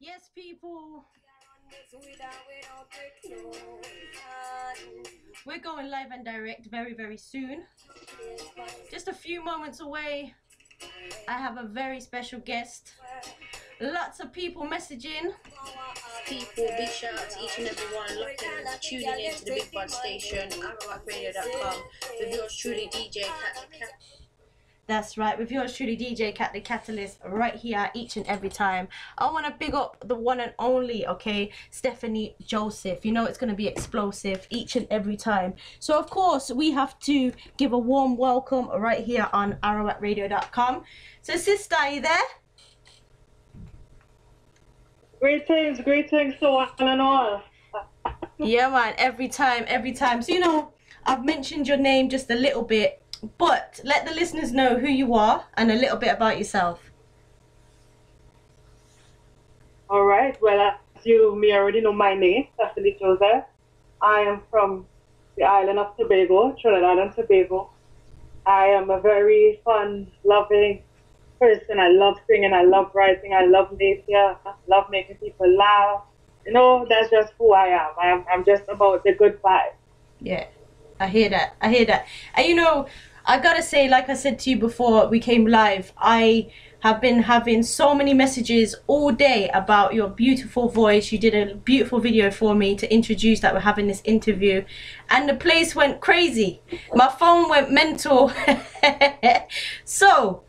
Yes, people. We're going live and direct very, very soon. Just a few moments away, I have a very special guest. Lots of people messaging. People, big shout out to each and every one looking and tuning into the Big Bud Station, arrowackradio.com, with yours truly, DJ Kat-a-lyst. That's right, with yours truly, DJ Kat, the Catalyst, right here each and every time. I want to big up the one and only, okay, Stephanie Joseph. You know it's going to be explosive each and every time. So, of course, we have to give a warm welcome right here on arrowackradio.com. So, sister, are you there? Greetings to one and all. Yeah, man, every time. So, you know, I've mentioned your name just a little bit, but let the listeners know who you are and a little bit about yourself. All right. Well, as you may already know my name, Kat-a-lyst Joseph. I am from the island of Tobago, Trinidad and Tobago. I am a very fun, loving person. I love singing. I love writing. I love nature. I love making people laugh. You know, that's just who I am. I'm just about the good vibe. Yeah, I hear that. And you know, I gotta say, like I said to you before we came live, I have been having so many messages all day about your beautiful voice. You did a beautiful video for me to introduce that we're having this interview, and the place went crazy. My phone went mental. So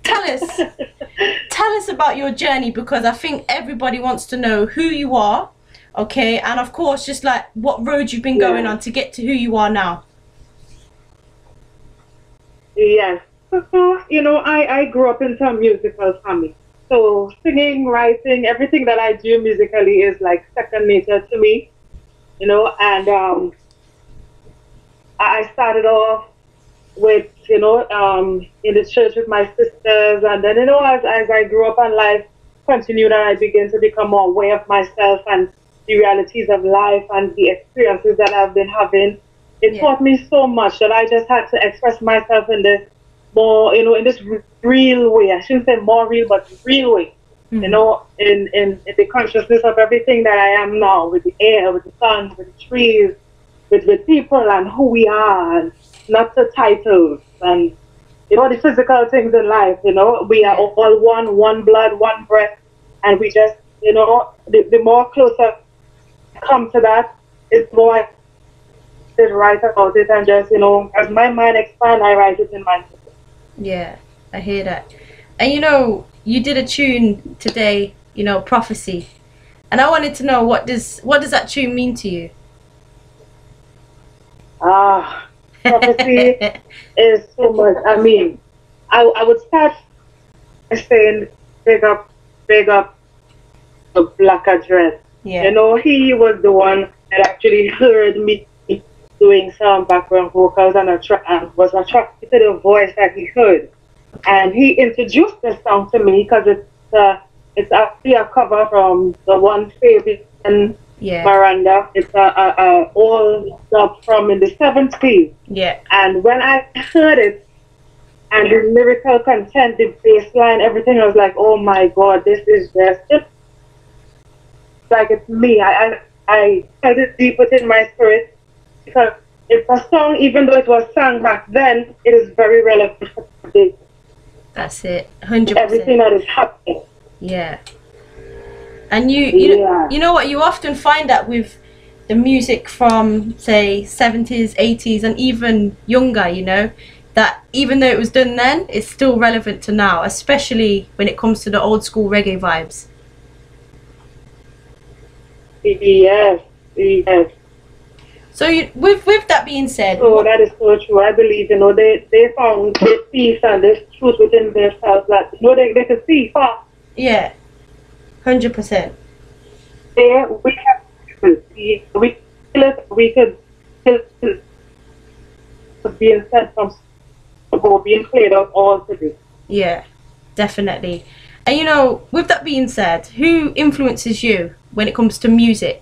tell us about your journey, because I think everybody wants to know who you are, okay, and of course just like what road you've been going on to get to who you are now. Yes. So, you know, I grew up in some musical family. So singing, writing, everything that I do musically is like second nature to me, you know, and I started off with, you know, in the church with my sisters, and then, you know, as I grew up and life continued and I began to become more aware of myself and the realities of life and the experiences that I've been having, it taught me so much that I just had to express myself in this more, you know, in this real way. I shouldn't say more real, but real way. You know, in the consciousness of everything that I am now, with the air, with the sun, with the trees, with people and who we are, and not the titles and, you know, the physical things in life. You know, we are all one blood, one breath, and we just, you know, the more closer I come to that, it's more I write about it, and just, you know, as my mind expands, I write it in my music. Yeah, I hear that. And you know, you did a tune today, you know, Prophecy, and I wanted to know what does that tune mean to you? Prophecy is so much. I mean, I would start by saying big up the Black Address. Yeah. You know, he was the one that actually heard me doing some background vocals and was attracted to the voice that he heard. And he introduced the song to me because it's actually a cover from the one favorite Miranda. It's a old dub from in the 70s. Yeah. And when I heard it, and the lyrical content, the bass line, everything, I was like, oh my God, this is just like it's me. I felt it deep within my spirit, because it's a song, even though it was sung back then, it is very relevant for today. That's it, 100%. Everything that is happening. Yeah. And you know what, you often find that with the music from, say, 70s, 80s, and even younger, you know, that even though it was done then, it's still relevant to now, especially when it comes to the old school reggae vibes. Yes. So with that being said, that is so true. I believe, you know, they found this peace and this truth within themselves that, you know, they could see far. Yeah, 100%. Yeah, we could being sent from being played out all today. Yeah, definitely. And you know, with that being said, who influences you when it comes to music?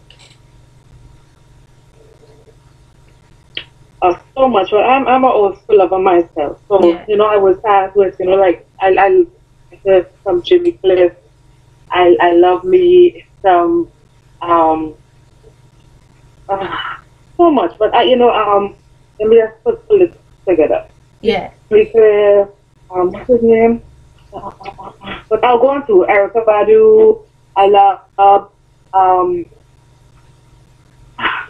So much. Well, I'm an old school lover myself. So, you know, I was start with, you know, like I listen to some Jimmy Cliff, I love me some um uh, so much. But let me just put it together. Yeah. We play what's his name? But I'll go on to Erica Badu. I love um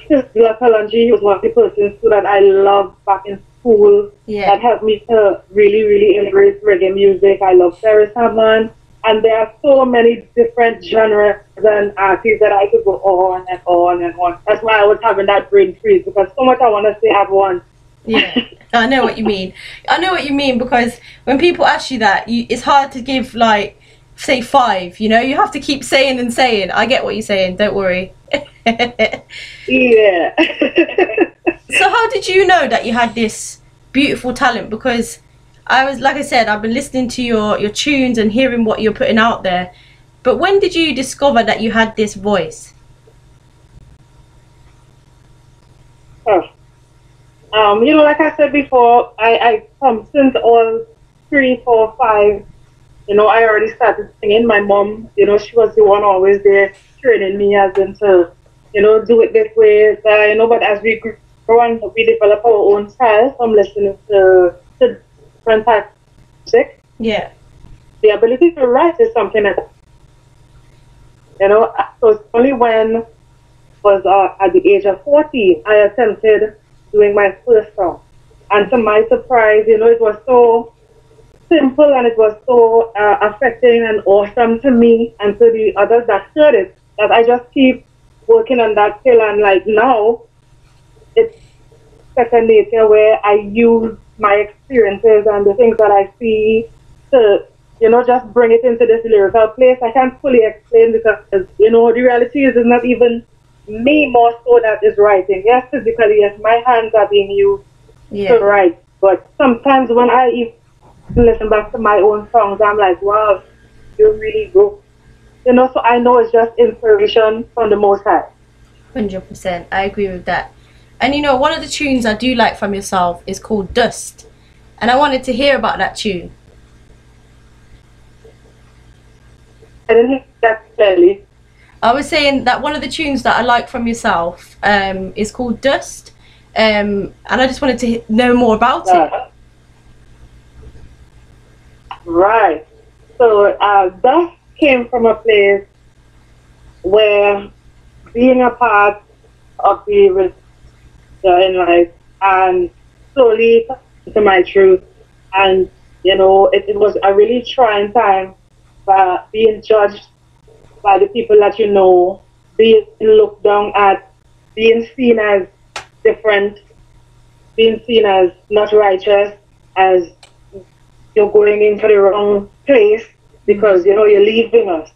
Kalanji was one of the persons too that I loved back in school Yeah. that helped me to really, really embrace reggae music. I love Paris Hammond, and there are so many different genres and artists that I could go on and on and on. That's why I was having that brain freeze because so much I want to say at once. Yeah, I know what you mean. I know what you mean because when people ask you that, it's hard to give like, say 5. You know, you have to keep saying and saying. I get what you're saying. Don't worry. Yeah. So how did you know that you had this beautiful talent? Because I was, like I said, I've been listening to your tunes and hearing what you're putting out there. But when did you discover that you had this voice? Oh. Like I said before, I come since all 3, 4, 5. I already started singing. My mom, she was the one always there training me as into, do it this way. But as we grow and we develop our own style from listening to different types of music, Yeah. the ability to write is something that, so it's only when was at the age of 14, I attempted doing my first song. And to my surprise, it was so simple and it was so affecting and awesome to me and to the others that heard it that I just keep working on that skill. And like now, it's second nature where I use my experiences and the things that I see to, just bring it into this lyrical place. I can't fully explain because, the reality is it's not even me more so that is writing. Yes, physically, yes, my hands are being used to Yeah. write. But sometimes when I even listen back to my own songs, I'm like, wow, you really go. So I know it's just inspiration from the Most High. 100%. I agree with that. And one of the tunes I do like from yourself is called Dust. And I wanted to hear about that tune. I didn't hear that clearly. I was saying that one of the tunes that I like from yourself is called Dust. And I just wanted to know more about it. Right. So that came from a place where being a part of the religion in life and slowly to my truth. And, it was a really trying time being judged by the people that being looked down at, being seen as different, being seen as not righteous, as you're going into the wrong place because, you're leaving us.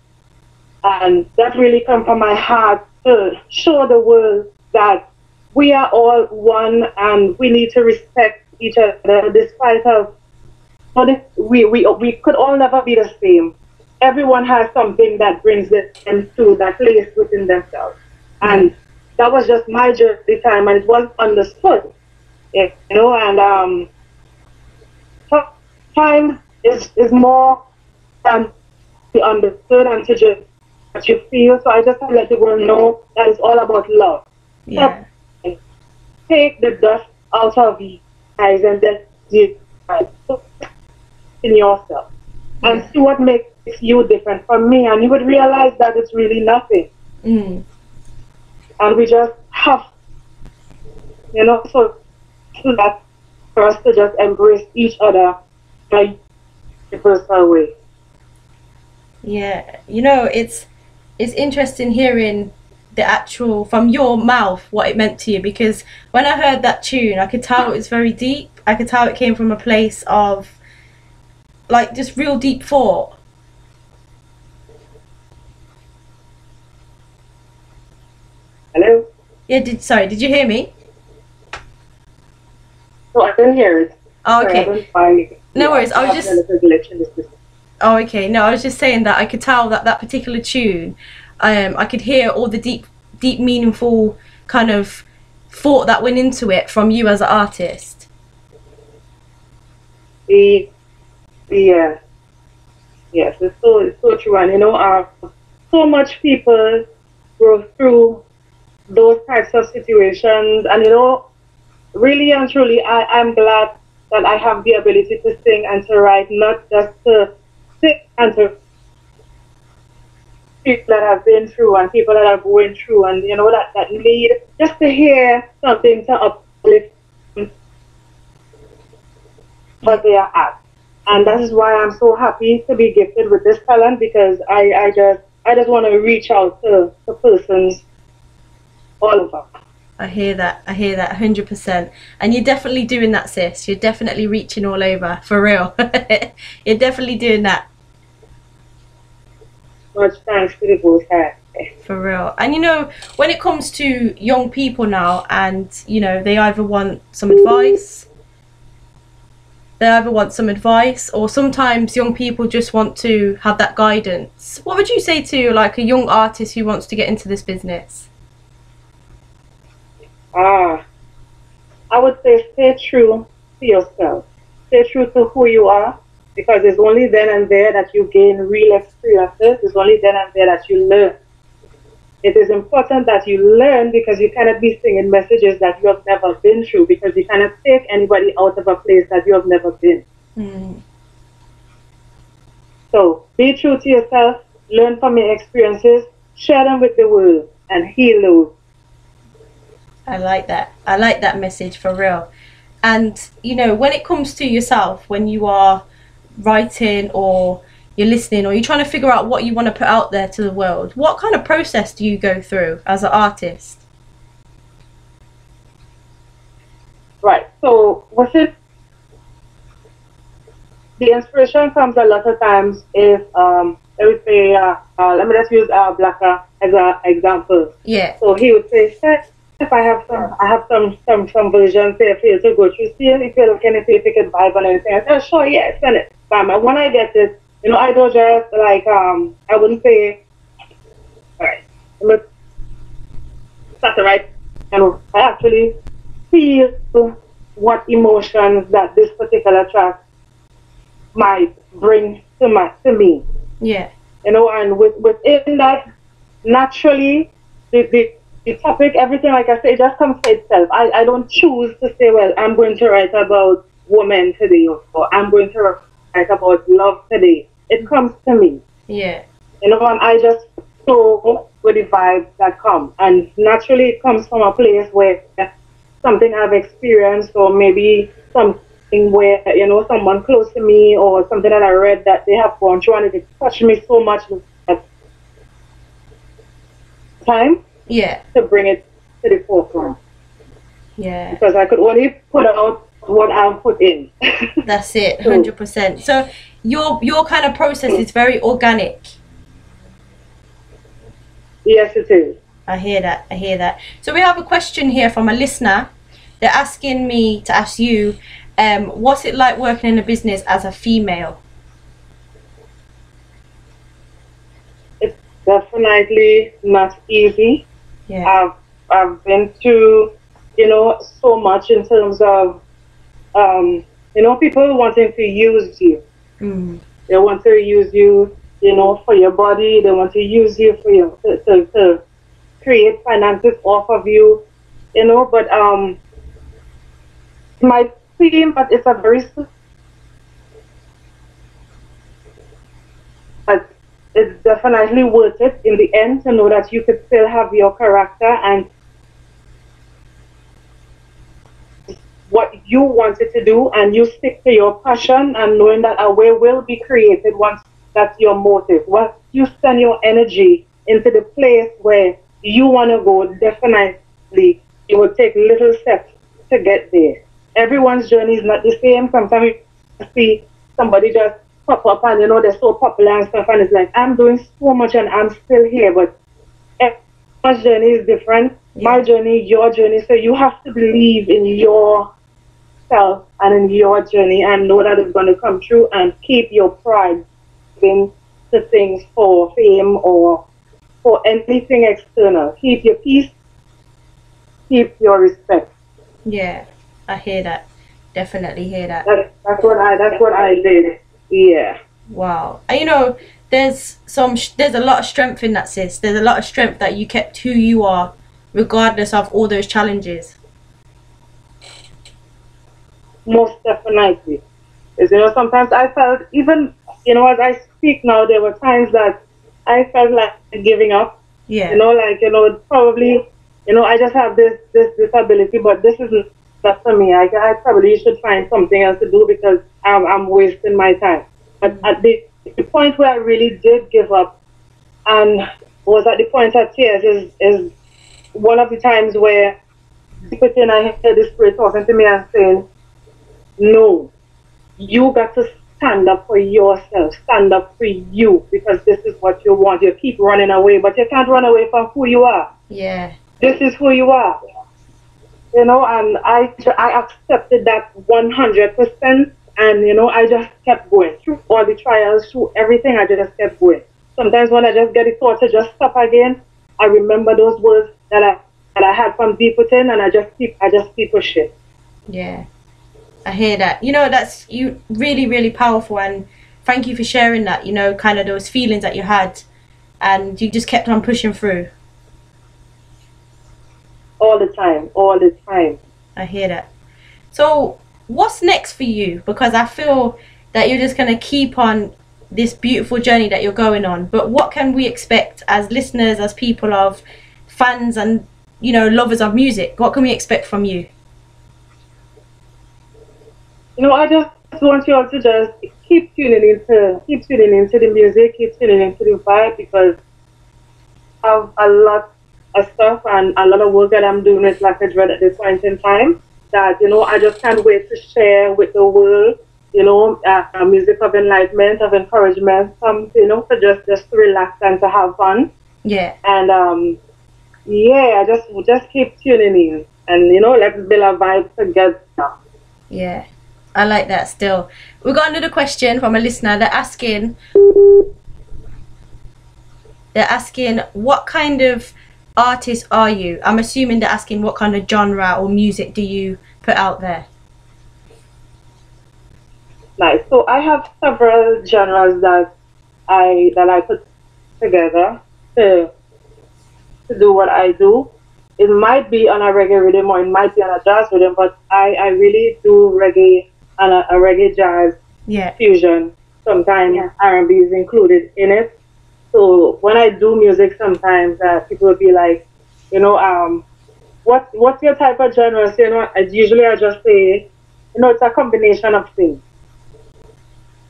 And that really come from my heart to show the world that we are all one and we need to respect each other despite of we could all never be the same. Everyone has something that brings them to that place within themselves. And that was just my journey time and it was understood. And time is more than to understood and to just what you feel. So I just want to let the world know that it's all about love. Yeah. So, take the dust out of your eyes and then you put in yourself and see what makes you different from me, and you would realize that it's really nothing. Mm. And we just have, so that for us to just embrace each other in a universal way. Yeah. It's interesting hearing the actual from your mouth what it meant to you, because when I heard that tune I could tell it was very deep. I could tell it came from a place of like just real deep thought. Hello? Yeah, did you hear me? No, I didn't hear it. Oh, okay. Sorry, No worries. I was just. A little glitch in the system. Oh, okay. No, I was just saying that I could tell that particular tune, I could hear all the deep, meaningful kind of thought that went into it from you as an artist. Yeah. Yes, it's so true. And so much people go through those types of situations. And really and truly, I'm glad that I have the ability to sing and to write, not just to sing and to people that have been through and people that are going through, and that need just to hear something to uplift what they are at. And that is why I'm so happy to be gifted with this talent, because I just want to reach out to persons all over. I hear that. I hear that 100%. And you're definitely doing that, sis. You're definitely reaching all over, for real. You're definitely doing that. Much thanks to the both hands. For real. And when it comes to young people now, and they either want some advice, or sometimes young people just want to have that guidance. What would you say to like a young artist who wants to get into this business? I would say stay true to yourself. Stay true to who you are, because it's only then and there that you gain real experiences. It's only then and there that you learn. It is important that you learn, because you cannot be singing messages that you have never been through, because you cannot take anybody out of a place that you have never been. Mm. So be true to yourself, learn from your experiences, share them with the world, and heal those. I like that. I like that message, for real. And when it comes to yourself, when you are writing or you're listening or you're trying to figure out what you want to put out there to the world, what kind of process do you go through as an artist? Right. So with it, the inspiration comes a lot of times if let me say let me just use Blacker as an example. Yeah. So he would say, if I have some versions there for you to go through, see if you look anything, if you can vibe on anything. I said, sure, yeah, send it. Bam. And when I get it, I don't just like I wouldn't say, all right, let's start the right. And I actually feel what emotions that this particular track might bring to me. Yeah. And within that, naturally, the topic, everything, like I say, it just comes to itself. I don't choose to say, well, I'm going to write about women today, or I'm going to write about love today. It comes to me. Yeah. And I just flow with the vibes that come. And naturally, it comes from a place where something I've experienced, or maybe something where, someone close to me, or something that I read that they have gone through, and it touched me so much at time. Yeah. To bring it to the forefront. Yeah. Because I could only put out what I've put in. That's it, 100%. So your kind of process is very organic. Yes, it is. I hear that. So we have a question here from a listener. They're asking me to ask you, what's it like working in a business as a female? It's definitely not easy. Yeah. I've been through, so much in terms of, people wanting to use you. Mm. They want to use you, for your body. They want to use you for to create finances off of you, But it might seem, but it's a very, but it's definitely worth it in the end to know that you could still have your character and what you wanted to do, and you stick to your passion, and knowing that a way will be created once that's your motive. Once you send your energy into the place where you want to go, definitely you will take little steps to get there. Everyone's journey is not the same. Sometimes you see somebody just pop up and they're so popular and stuff, and it's like, I'm doing so much and I'm still here, but everyone's journey is different. Yeah. My journey, your journey, so you have to believe in yourself and in your journey, and know that it's going to come true, and keep your pride in the things for fame or for anything external. Keep your peace, keep your respect. Yeah, I hear that. Definitely hear that. That's what I did. Yeah. Wow. And you know, there's a lot of strength in that, sis. There's a lot of strength that you kept who you are, regardless of all those challenges. Most definitely. Because, sometimes I felt, even, as I speak now, there were times that I felt like giving up. Yeah. Probably, I just have this ability, but this isn't that for me. I probably should find something else to do because I'm wasting my time. But at the point where I really did give up and was at the point of tears is one of the times where deep within I heard the spirit talking to me and saying, no, you got to stand up for yourself, stand up for you, because this is what you want. You keep running away, but you can't run away from who you are. Yeah. This is who you are. And I accepted that 100%, and I just kept going through all the trials, through everything. I just kept going. Sometimes when I just get the thought to just stop again, I remember those words that I had from deep within, and I just keep pushing. Yeah, I hear that. That's you really, really powerful, and thank you for sharing that. Kind of those feelings that you had, and you just kept on pushing through. All the time. I hear that. So, what's next for you? Because I feel that you're just going to keep on this beautiful journey that you're going on. But what can we expect as listeners, as people of fans and, lovers of music? What can we expect from you? I just want you all to just keep tuning into the music, keep tuning into the vibe, because I have a lot of stuff and a lot of work that I'm doing with Black Red at this point in time that, I just can't wait to share with the world, music of enlightenment, of encouragement, to just to relax and to have fun. Yeah. And, I just keep tuning in and, let's build a vibe together. Yeah. I like that still. We got another question from a listener. They're asking, what kind of artist are you? I'm assuming they're asking what kind of genre or music do you put out there? Nice. So I have several genres that I put together to do what I do. It might be on a reggae rhythm or it might be on a jazz rhythm, but I really do reggae and a reggae jazz fusion. Sometimes R&B is included in it. So when I do music, sometimes people will be like, what's your type of genre? So, usually I just say, it's a combination of things.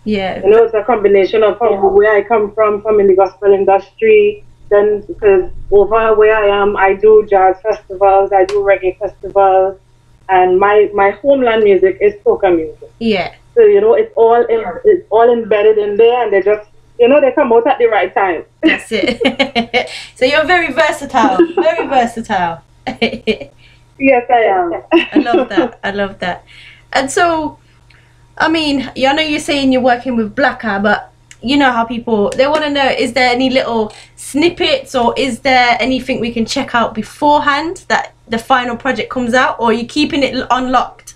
Yeah. It's a combination of where I come from in the gospel industry. Then because over where I am, I do jazz festivals, I do reggae festivals, and my homeland music is soca music. Yeah. So it's all embedded in there, and they just they come out at the right time. That's it. So you're very versatile. Very versatile. Yes, I am. I love that. And so, I mean, I know you're saying you're working with Blacker, but you know how people, they want to know, is there any little snippets or is there anything we can check out beforehand that the final project comes out, or are you keeping it unlocked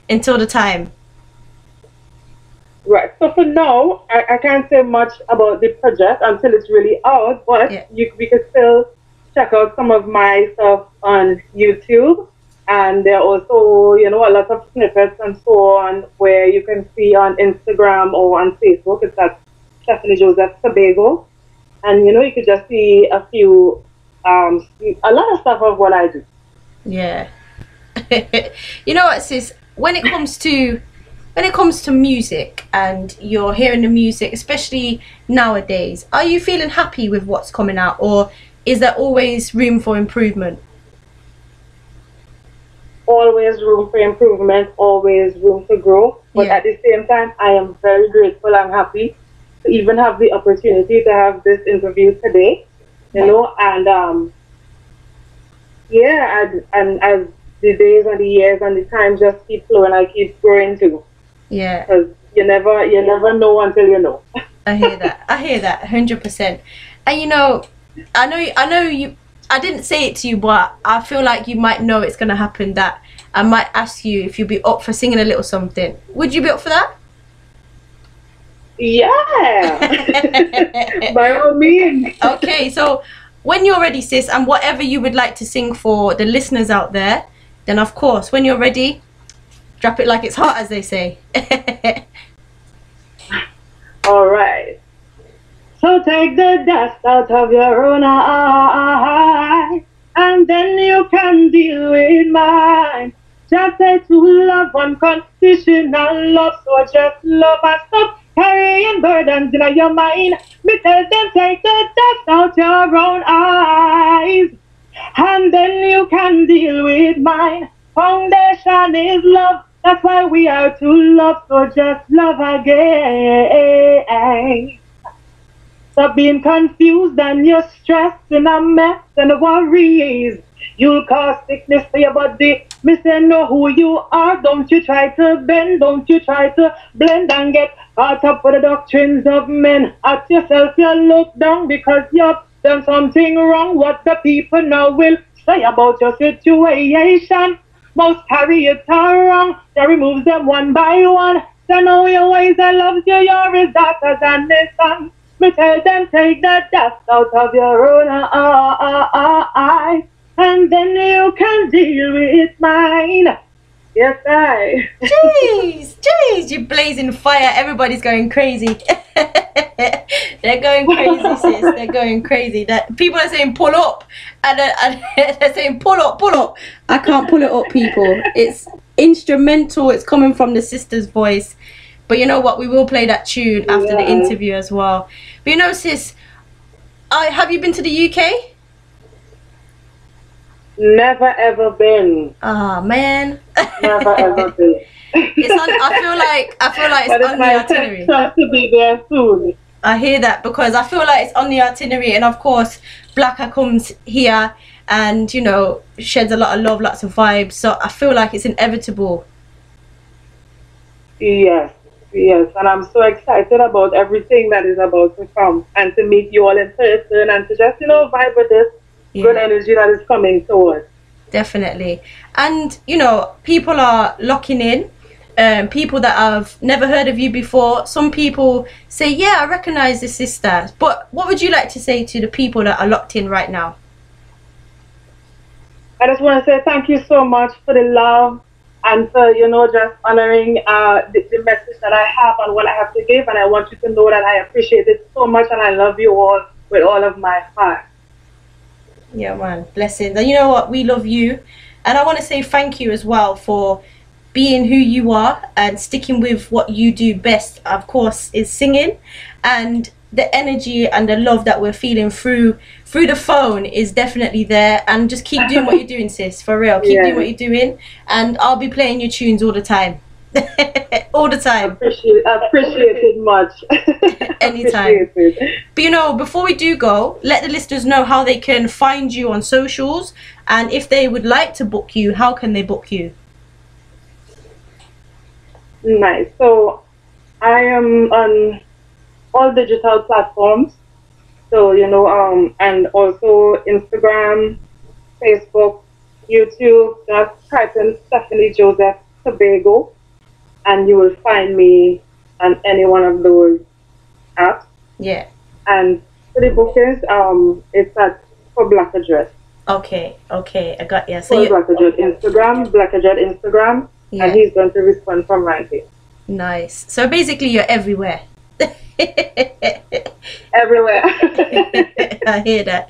until the time? Right. So for now, I can't say much about the project until it's really out, but we could still check out some of my stuff on YouTube. And there are also, a lot of snippets and so on where you can see on Instagram or on Facebook. It's at Stephanie Joseph Tobago. And, you could just see a lot of stuff of what I do. Yeah. You know what, sis? When it comes to music and you're hearing the music, especially nowadays, are you feeling happy with what's coming out, or is there always room for improvement? Always room for improvement, always room to grow. But at the same time, I am very grateful and happy to even have the opportunity to have this interview today, and and as the days and the years and the time just keep flowing, I keep growing too. Yeah. Because you never know until you know. I hear that 100%. And I know you, I didn't say it to you, but I feel like you might know it's going to happen, that I might ask you if you'd be up for singing a little something. Would you be up for that? Yeah. By all means. Okay, so when you're ready, sis, and whatever you would like to sing for the listeners out there, then of course, when you're ready, drop it like it's hot, as they say. All right. So take the dust out of your own eye, and then you can deal with mine. Just say to love unconditional love, so just love and stop carrying burdens in your mind. Me tell them take the dust out your own eyes, and then you can deal with mine. Foundation is love, that's why we are to love, so just love again. Stop being confused and you're stressed and a mess and worries. You'll cause sickness to your body. Me say know who you are. Don't you try to bend. Don't you try to blend and get caught up with the doctrines of men. At yourself you look down because you've done something wrong. What the people now will say about your situation. Most carry it wrong. They removes them one by one. They know your ways and loves you. You're his daughter than his son. Me tell them take the dust out of your own eyes, and then you can deal with mine. Yes, I. Jeez, you're blazing fire. Everybody's going crazy. They're going crazy, sis. They're going crazy. That people are saying pull up, and they're saying pull up. I can't pull it up, people. It's instrumental. It's coming from the sister's voice. But you know what? We will play that tune after the interview as well. But you know, sis, have you been to the UK? Never ever been. Ah, man. Never ever been. It's on. I feel like it's on the itinerary. To be there soon. I hear that because I feel like it's on the itinerary, and of course, Blacker comes here and you know sheds a lot of love, lots of vibes. So I feel like it's inevitable. Yes, and I'm so excited about everything that is about to come and to meet you all in person and to just, vibe with this good energy that is coming towards. Definitely. And, people are locking in, people that have never heard of you before. Some people say, yeah, I recognize this sister. But what would you like to say to the people that are locked in right now? I just want to say thank you so much for the love. And for, just honoring the message that I have and what I have to give. And I want you to know that I appreciate it so much and I love you all with all of my heart. Yeah, man. Blessings. And you know what? We love you. And I want to say thank you as well for being who you are and sticking with what you do best, of course, is singing. And the energy and the love that we're feeling through the phone is definitely there, and just keep doing what you're doing, sis, for real. Keep doing what you're doing, and I'll be playing your tunes all the time. All the time. Appreciate it much. Anytime. But before we do go, let the listeners know how they can find you on socials, and if they would like to book you, how can they book you? Nice. So I am on all digital platforms, so and also Instagram, Facebook, YouTube. Just type in Stephanie Joseph Tobago and you will find me on any one of those apps. Yeah. And for the bookings, it's for Black-a-lyst. Okay, I got you. So Black-a-lyst Instagram, and he's going to respond from right here. Nice. So basically you're everywhere. Everywhere. I hear that.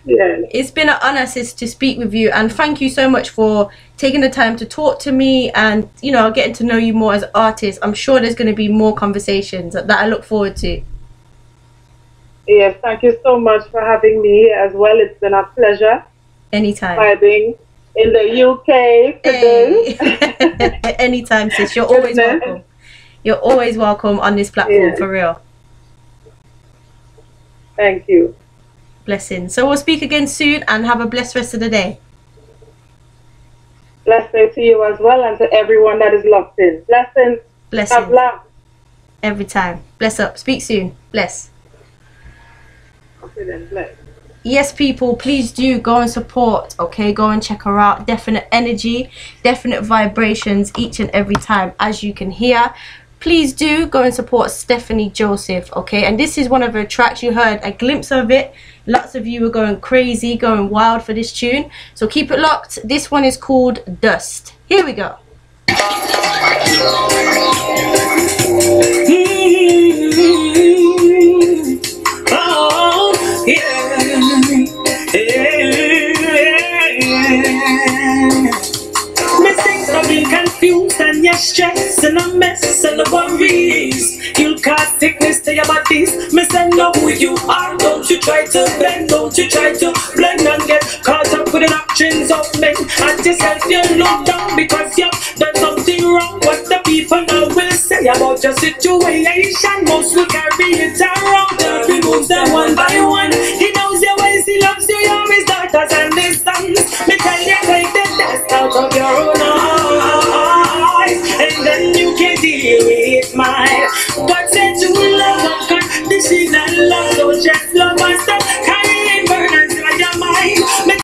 Yeah. It's been an honor, sis, to speak with you, and thank you so much for taking the time to talk to me and getting to know you more as an artist. I'm sure there's going to be more conversations that I look forward to. Yes, thank you so much for having me here as well. It's been a pleasure. Anytime. Vibing in the UK today. Hey. Anytime, sis. You're always welcome. You're always welcome on this platform, for real. Thank you. Blessings. So we'll speak again soon, and have a blessed rest of the day. Blessed day to you as well, and to everyone that is locked in. Blessings. Blessings. Have love. Every time. Bless up. Speak soon. Bless. Okay then, bless. Yes, people, please do go and support, okay? Go and check her out. Definite energy, definite vibrations each and every time, as you can hear. please do go and support Stephanie Joseph, okay? And this is one of her tracks. You heard a glimpse of it. Lots of you were going crazy, going wild for this tune. So keep it locked. This one is called Dust. Here we go. Oh, yeah. Me think I've been confused and you're stressed and a mess and the worries. You'll cause sickness to your bodies. Me say know who you are. Don't you try to blend. Don't you try to blend and get caught up with the doctrines of men. And just help you look down because you've done something wrong. What the people now will say about your situation. Most will carry it around. God removes them one by one. He knows your ways. He loves you. You're his daughters and his sons. Me tell you take the dust out of your own